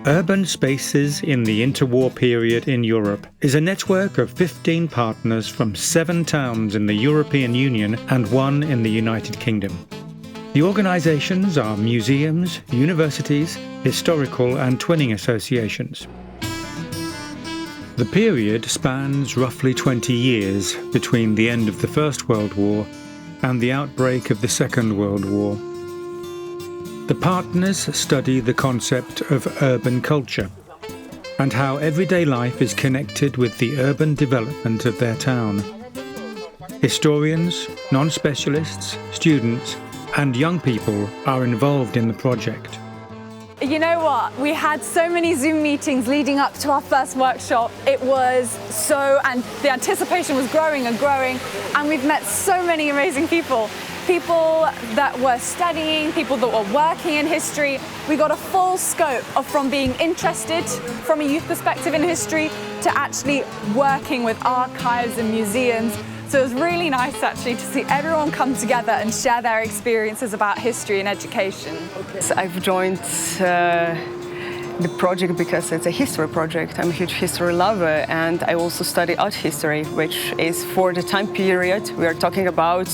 UrbanSpaces in the interwar period in Europe is a network of 15 partners from 7 towns in the European Union and 1 in the United Kingdom. The organisations are museums, universities, historical and twinning associations. The period spans roughly 20 years between the end of the First World War and the outbreak of the Second World War. The partners study the concept of urban culture and how everyday life is connected with the urban development of their town. Historians, non-specialists, students and young people are involved in the project. You know what? We had so many Zoom meetings leading up to our first workshop. It was and the anticipation was growing and growing, and we've met so many amazing people. People that were studying, people that were working in history. We got a full scope of from being interested from a youth perspective in history to actually working with archives and museums. So it was really nice actually to see everyone come together and share their experiences about history and education. So I've joined the project because it's a history project. I'm a huge history lover, and I also study art history, which is for the time period we are talking about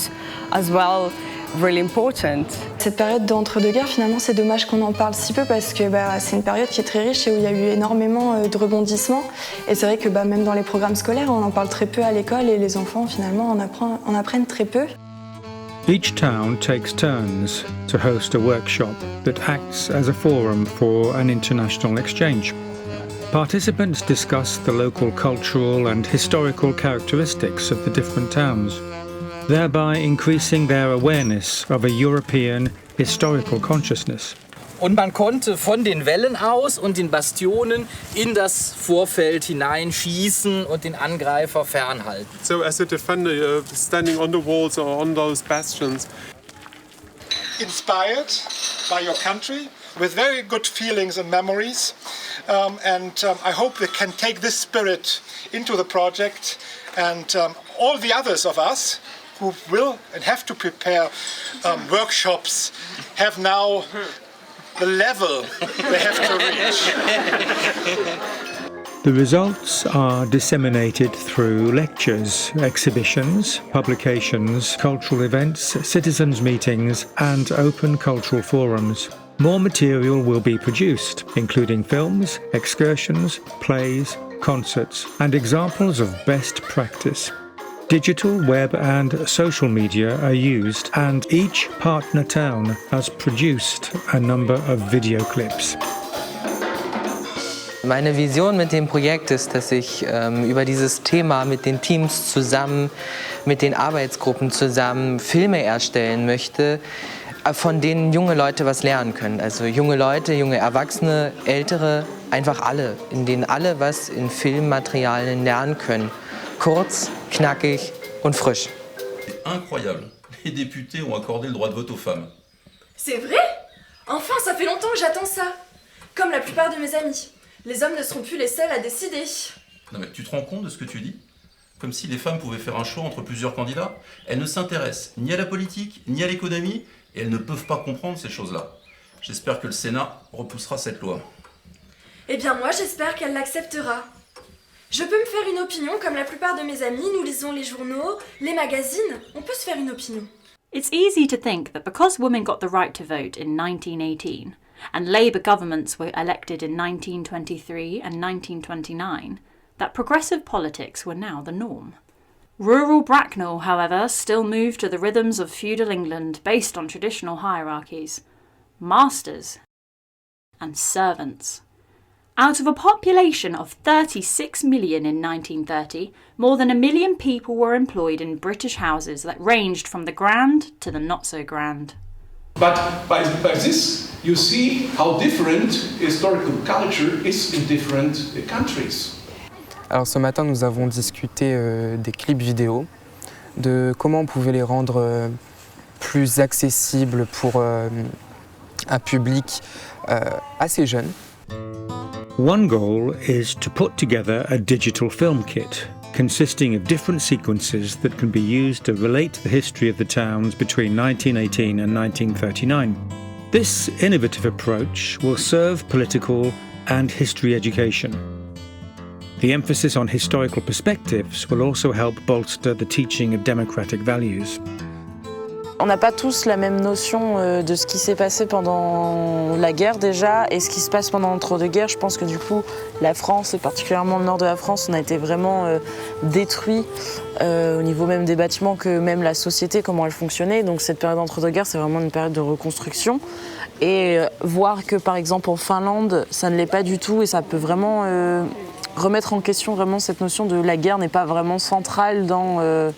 as well really important. Cette période d'entre-deux-guerres, finalement, c'est dommage qu'on en parle si peu parce que c'est une période qui est très riche et où il y a eu énormément de rebondissements. Et c'est vrai que même dans les programmes scolaires, on en parle très peu à l'école et les enfants, finalement, en apprennent très peu. Each town takes turns to host a workshop that acts as a forum for an international exchange. Participants discuss the local cultural and historical characteristics of the different towns, thereby increasing their awareness of a European historical consciousness. Und man konnte von den Wällen aus und den Bastionen in das Vorfeld hineinschießen und den Angreifer fernhalten. So as a defender, you're standing on the walls or on those bastions. Inspired by your country, with very good feelings and memories. I hope we can take this spirit into the project, and all the others of us who will and have to prepare workshops have now the level they have to reach. The results are disseminated through lectures, exhibitions, publications, cultural events, citizens' meetings and open cultural forums. More material will be produced, including films, excursions, plays, concerts and examples of best practice. Digital, web and social media are used, and each partner town has produced a number of video clips. Meine Vision mit dem Projekt ist, dass ich über dieses Thema mit den Teams zusammen, mit den Arbeitsgruppen zusammen Filme erstellen möchte, von denen junge Leute was lernen können. Also junge Leute, junge Erwachsene, Ältere, einfach alle, in denen alle was in Filmmaterialien lernen können. Kurz, knackig und frisch. Incroyable. Les députés ont accordé le droit de vote aux femmes. C'est vrai? Enfin, ça fait longtemps que j'attends ça. Comme la plupart de mes amis. Les hommes ne seront plus les seuls à décider. Non mais tu te rends compte de ce que tu dis? Comme si les femmes pouvaient faire un choix entre plusieurs candidats. Elles ne s'intéressent ni à la politique, ni à l'économie, et elles ne peuvent pas comprendre ces choses-là. J'espère que le Sénat repoussera cette loi. Eh bien moi, j'espère qu'elle l'acceptera. Je peux me faire une opinion comme la plupart de mes amis, nous lisons les journaux, les magazines, on peut se faire une opinion. It's easy to think that because women got the right to vote in 1918 and Labour governments were elected in 1923 and 1929, that progressive politics were now the norm. Rural Bracknell, however, still moved to the rhythms of feudal England based on traditional hierarchies, masters and servants. Out of a population of 36 million in 1930, more than 1 million people were employed in British houses that ranged from the grand to the not-so-grand. But by this, you see how different historical culture is in different countries. Alors ce matin, nous avons discuté des clips vidéo, de comment on pouvait les rendre plus accessibles pour un public assez jeune. One goal is to put together a digital film kit consisting of different sequences that can be used to relate the history of the towns between 1918 and 1939. This innovative approach will serve political, and history education. The emphasis on historical perspectives will also help bolster the teaching of democratic values. On n'a pas tous la même notion de ce qui s'est passé pendant la guerre déjà et ce qui se passe pendant l'entre-deux-guerres. Je pense que du coup, la France, et particulièrement le nord de la France, on a été vraiment détruit au niveau même des bâtiments, que même la société, comment elle fonctionnait. Donc cette période d'entre-deux-guerres, c'est vraiment une période de reconstruction. Et voir que par exemple en Finlande, ça ne l'est pas du tout et ça peut vraiment remettre en question vraiment cette notion de la guerre n'est pas vraiment centrale dans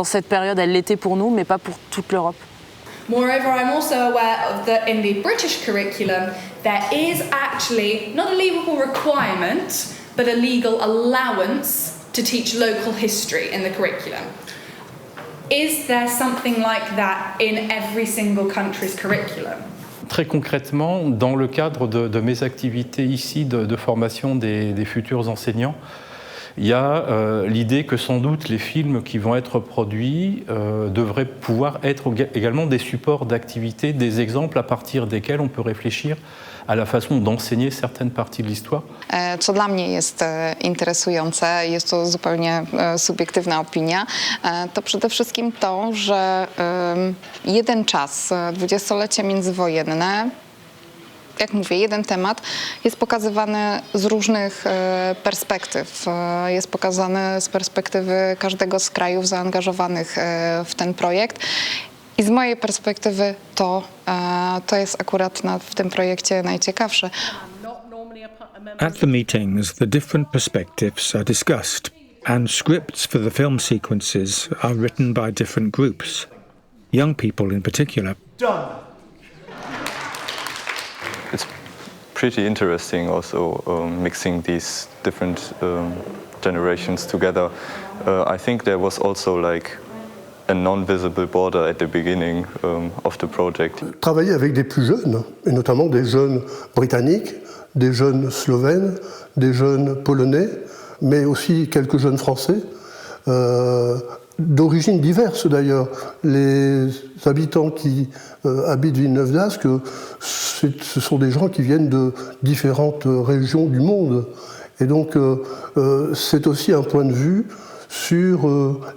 cette période. Elle l'était pour nous, mais pas pour toute l'Europe. Moreover, I'm also aware of that in the British curriculum, there is actually not a legal requirement, but a legal allowance to teach local history in the curriculum. Is there something like that in every single country's curriculum? Très concrètement, dans le cadre de mes activités ici de formation des futurs enseignants, il y a l'idée que sans doute les films qui vont être produits devraient pouvoir être également des supports d'activité, des exemples à partir desquels on peut réfléchir à la façon d'enseigner certaines parties de l'histoire. Co dla mnie jest interesujące, jest to zupełnie subiektywna opinia, to przede wszystkim to, że jeden czas, dwudziestolecie międzywojenne, jak mówię, jeden temat jest pokazywany z różnych perspektyw. Jest pokazany z perspektywy każdego z krajów zaangażowanych w ten projekt. I z mojej perspektywy to jest akurat w tym projekcie najciekawsze. At the meetings, the different perspectives are discussed, and scripts for the film sequences are written by different groups, young people in particular. It's pretty interesting also mixing these different generations together. I think there was also like a non-visible border at the beginning of the project. Travailler avec des plus jeunes, et notamment des jeunes britanniques, des jeunes slovènes, des jeunes polonais, mais aussi quelques jeunes français, d'origines diverses d'ailleurs. Les habitants qui habitent Villeneuve-d'Ascq, ce sont des gens qui viennent de différentes régions du monde. Et donc c'est aussi un point de vue sur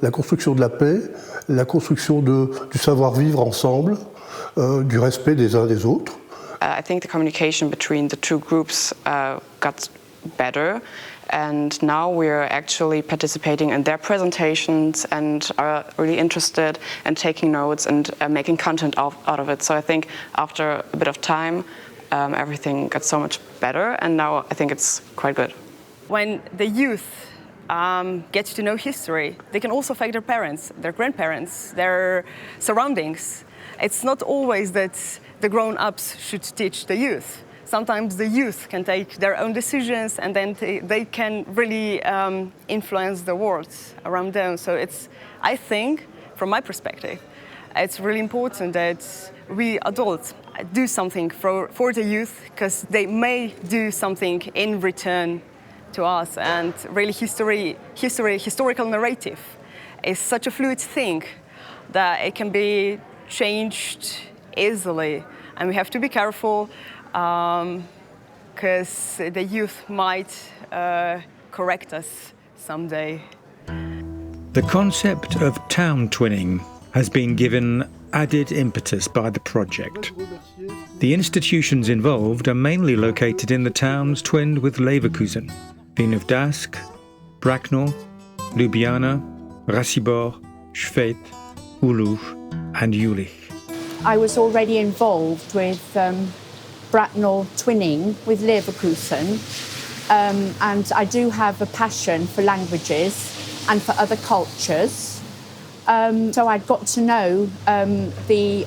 la construction de la paix, la construction du savoir-vivre ensemble, du respect des uns des autres. I think the communication between the two groups got better, and now we're actually participating in their presentations and are really interested in taking notes and making content out of it. So I think after a bit of time, everything got so much better, and now I think it's quite good. When the youth get to know history, they can also affect their parents, their grandparents, their surroundings. It's not always that the grown-ups should teach the youth. Sometimes the youth can take their own decisions and then they can really influence the world around them. So I think, from my perspective, it's really important that we adults do something for the youth, because they may do something in return to us. And really historical narrative is such a fluid thing that it can be changed easily, and we have to be careful because the youth might correct us someday. The concept of town twinning has been given added impetus by the project. The institutions involved are mainly located in the towns twinned with Leverkusen: Villeneuve-d'Ascq, Bracknell, Ljubljana, Ratibor, Schwedt, Uluch and Jülich. I was already involved with Bracknell twinning with Leverkusen, and I do have a passion for languages and for other cultures. So I'd got to know the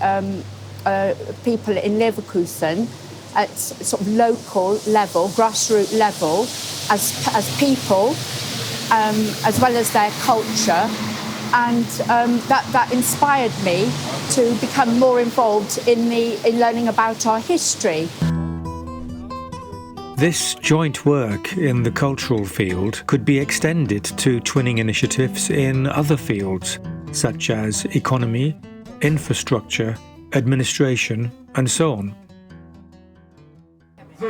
people in Leverkusen at sort of local level, grassroots level, as people, as well as their culture. And that inspired me to become more involved in learning about our history. This joint work in the cultural field could be extended to twinning initiatives in other fields, such as economy, infrastructure, administration, and so on.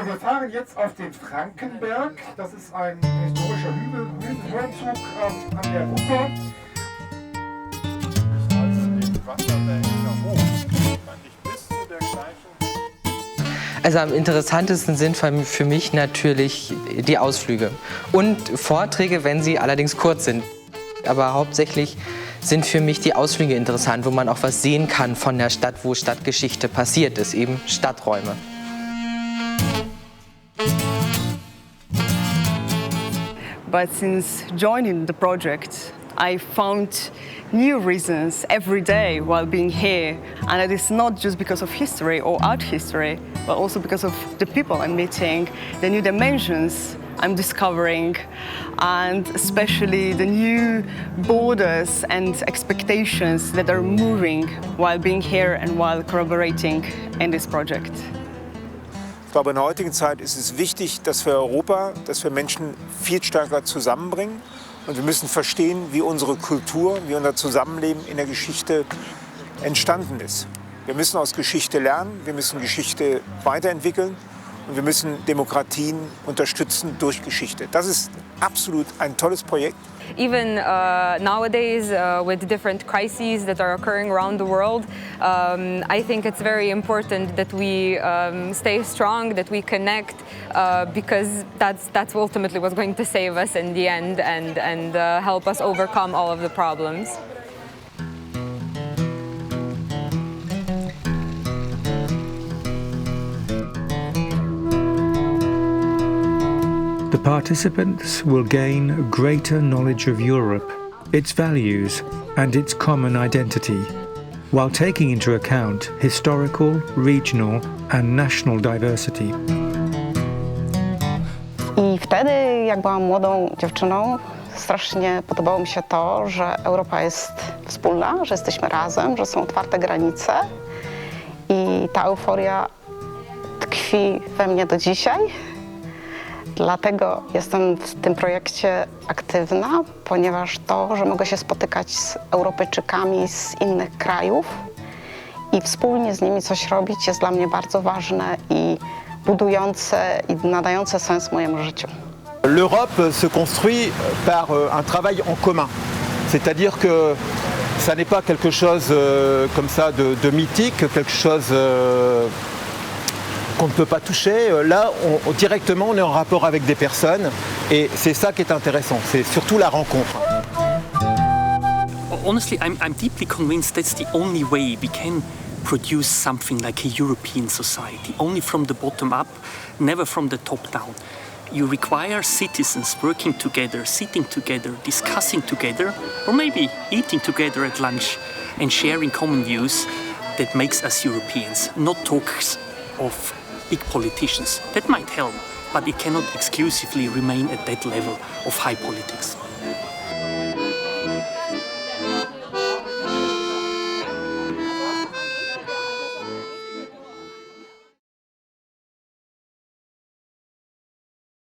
So, wir fahren jetzt auf den Frankenberg. Das ist ein historischer Höhenzug an der Wupper. Also am interessantesten sind für mich natürlich die Ausflüge und Vorträge, wenn sie allerdings kurz sind. Aber hauptsächlich sind für mich die Ausflüge interessant, wo man auch was sehen kann von der Stadt, wo Stadtgeschichte passiert ist, eben Stadträume. But since joining the project, I found new reasons every day while being here. And it is not just because of history or art history, but also because of the people I'm meeting, the new dimensions I'm discovering, and especially the new borders and expectations that are moving while being here and while collaborating in this project. Ich glaube, in der heutigen Zeit ist es wichtig, dass wir Europa, dass wir Menschen viel stärker zusammenbringen. Und wir müssen verstehen, wie unsere Kultur, wie unser Zusammenleben in der Geschichte entstanden ist. Wir müssen aus Geschichte lernen, wir müssen Geschichte weiterentwickeln und wir müssen Demokratien unterstützen durch Geschichte. Das ist absolut ein tolles Projekt. Even nowadays, with different crises that are occurring around the world, I think it's very important that we stay strong, that we connect, because that's ultimately what's going to save us in the end and help us overcome all of the problems. The participants will gain greater knowledge of Europe, its values and its common identity, while taking into account historical, regional and national diversity. I wtedy, jak byłam młodą dziewczyną, strasznie podobało mi się to, że Europa jest wspólna, że jesteśmy razem, że są otwarte granice i ta euforia tkwi we mnie do dzisiaj. Dlatego jestem w tym projekcie aktywna, ponieważ to, że mogę się spotykać z Europejczykami z innych krajów i wspólnie z nimi coś robić, jest dla mnie bardzo ważne i budujące i nadające sens mojemu życiu. L'Europe se construit par un travail en commun. C'est-à-dire que ça n'est pas quelque chose comme ça de mythique, quelque chose qu'on ne peut pas toucher. Là, directement, on est en rapport avec des personnes et c'est ça qui est intéressant, c'est surtout la rencontre. Honestly, I'm deeply convinced that's the only way we can produce something like a European society, only from the bottom up, never from the top down. You require citizens working together, sitting together, discussing together, or maybe eating together at lunch and sharing common views that makes us Europeans, not talks of big politicians. That might help, but it cannot exclusively remain at that level of high politics.